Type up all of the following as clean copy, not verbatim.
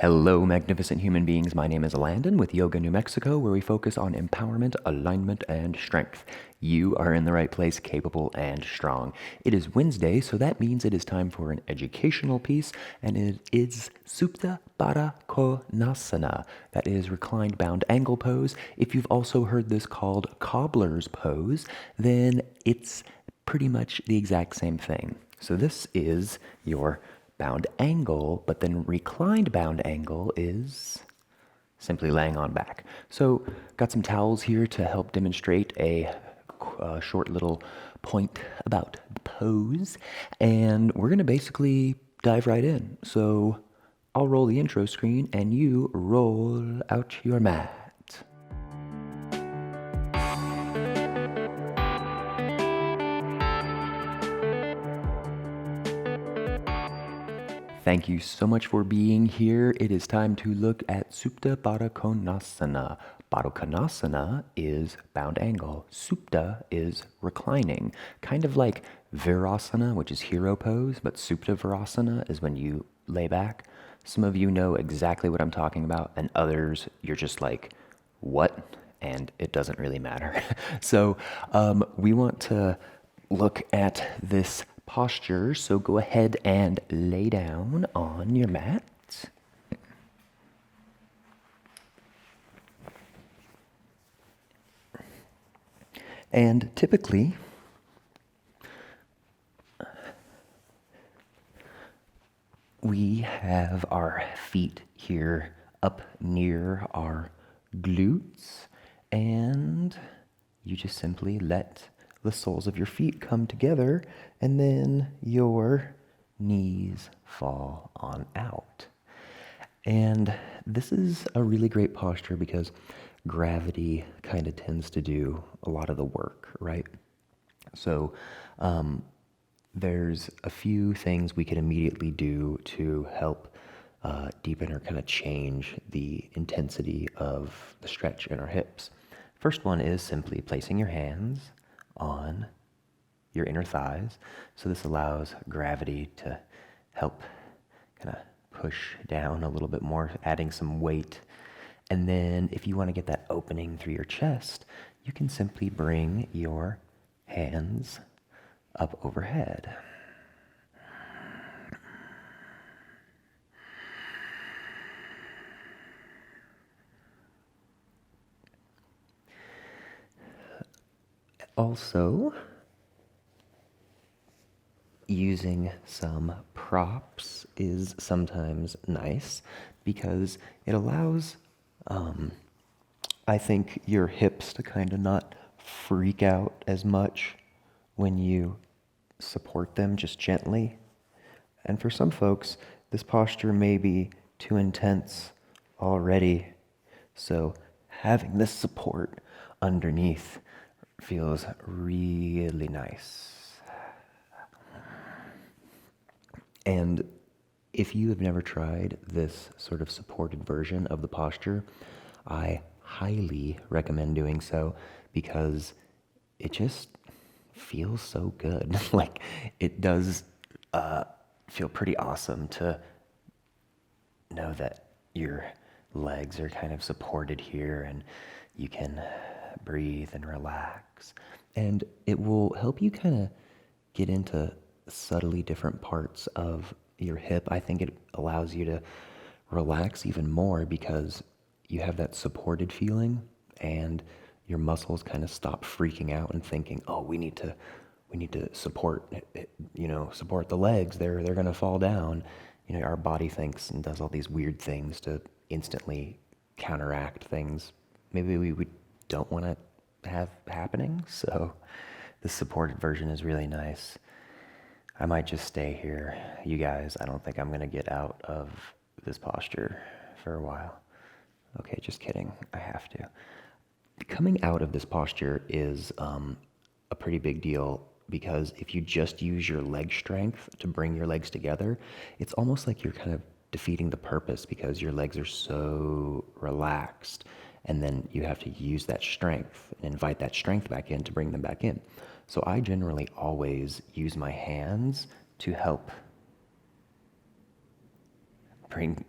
Hello, magnificent human beings. My name is Landon with Yoga New Mexico, where we focus on empowerment, alignment, and strength. You are in the right place, capable and strong. It is Wednesday, so that means it is time for an educational piece, and it is supta, baddha, konasana. That is reclined bound angle pose. If you've also heard this called cobbler's pose, then it's pretty much the exact same thing. So this is your bound angle, but then reclined bound angle is simply laying on back. So got some towels here to help demonstrate a short little point about the pose, and we're gonna basically dive right in. So I'll roll the intro screen and you roll out your mat. Thank you so much for being here. It is time to look at Supta Baddha Konasana. Baddha Konasana is bound angle. Supta is reclining. Kind of like Virasana, which is hero pose, but Supta Virasana is when you lay back. Some of you know exactly what I'm talking about, and others, you're just like, what? And it doesn't really matter. So we want to look at this posture, so go ahead and lay down on your mat. And typically, we have our feet here up near our glutes, and you just simply let the soles of your feet come together, and then your knees fall on out. And this is a really great posture because gravity kind of tends to do a lot of the work, right? So there's a few things we can immediately do to help deepen or kind of change the intensity of the stretch in our hips. First one is simply placing your hands on your inner thighs. So this allows gravity to help kind of push down a little bit more, adding some weight. And then if you want to get that opening through your chest, you can simply bring your hands up overhead. Also, using some props is sometimes nice because it allows, I think, your hips to kind of not freak out as much when you support them just gently. And for some folks, this posture may be too intense already. So having this support underneath feels really nice. And if you have never tried this sort of supported version of the posture, I highly recommend doing so because it just feels so good. Like it does feel pretty awesome to know that your legs are kind of supported here and you can breathe and relax. And it will help you kind of get into subtly different parts of your hip. I think it allows you to relax even more because you have that supported feeling and your muscles kind of stop freaking out and thinking, oh, we need to support, support the legs. They're going to fall down. Our body thinks and does all these weird things to instantly counteract things maybe we don't want to have happening. So the supported version is really nice. I might just stay here. You guys, I don't think I'm going to get out of this posture for a while. Okay, just kidding. I have to. Coming out of this posture is a pretty big deal because if you just use your leg strength to bring your legs together, it's almost like you're kind of defeating the purpose because your legs are so relaxed, and then you have to use that strength and invite that strength back in to bring them back in. So I generally always use my hands to help bring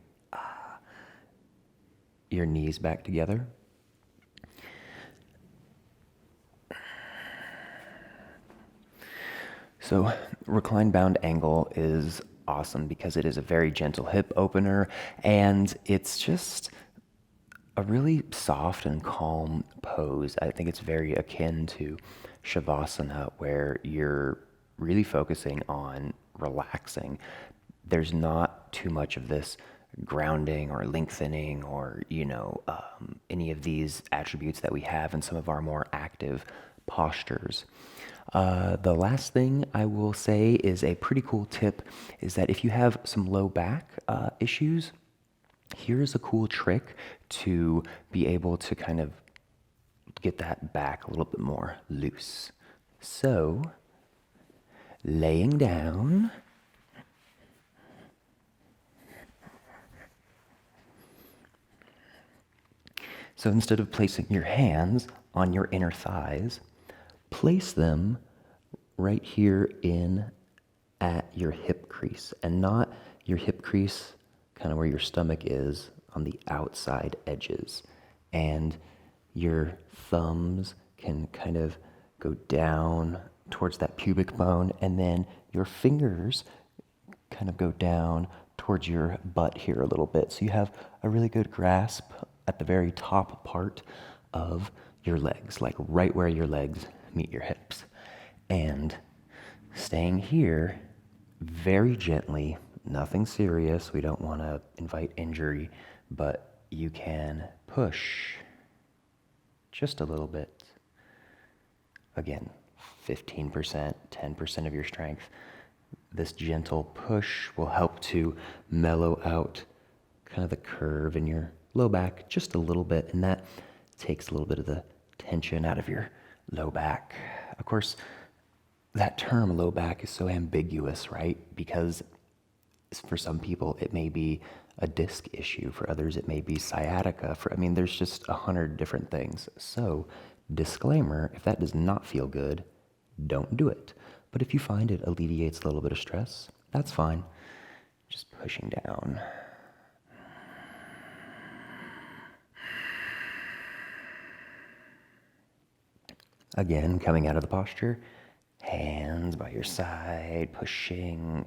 your knees back together. So reclined bound angle is awesome because it is a very gentle hip opener, and it's just a really soft and calm pose. I think it's very akin to shavasana, where you're really focusing on relaxing. There's not too much of this grounding or lengthening or, any of these attributes that we have in some of our more active postures. The last thing I will say is a pretty cool tip is that if you have some low back issues, here's a cool trick to be able to kind of get that back a little bit more loose. So, laying down, so instead of placing your hands on your inner thighs, place them right here in at your hip crease, and not your hip crease kind of where your stomach is, on the outside edges. And your thumbs can kind of go down towards that pubic bone, and then your fingers kind of go down towards your butt here a little bit. So you have a really good grasp at the very top part of your legs, like right where your legs meet your hips. And staying here very gently, nothing serious. We don't want to invite injury, but you can push just a little bit. Again, 15%, 10% of your strength. This gentle push will help to mellow out kind of the curve in your low back just a little bit, and that takes a little bit of the tension out of your low back. Of course, that term low back is so ambiguous, right? Because for some people, it may be a disc issue. For others, it may be sciatica. There's just 100 different things. So, disclaimer, if that does not feel good, don't do it. But if you find it alleviates a little bit of stress, that's fine. Just pushing down. Again, coming out of the posture, hands by your side, pushing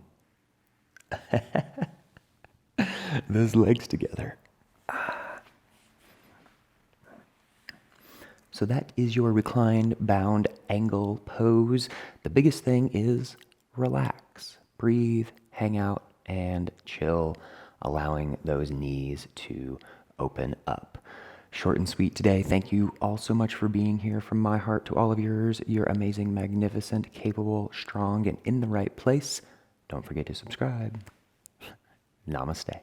those legs together. So that is your reclined bound angle pose. The biggest thing is relax, breathe, hang out, and chill, allowing those knees to open up. Short and sweet today. Thank you all so much for being here. From my heart to all of yours, you're amazing, magnificent, capable, strong, and in the right place. Don't forget to subscribe. Namaste.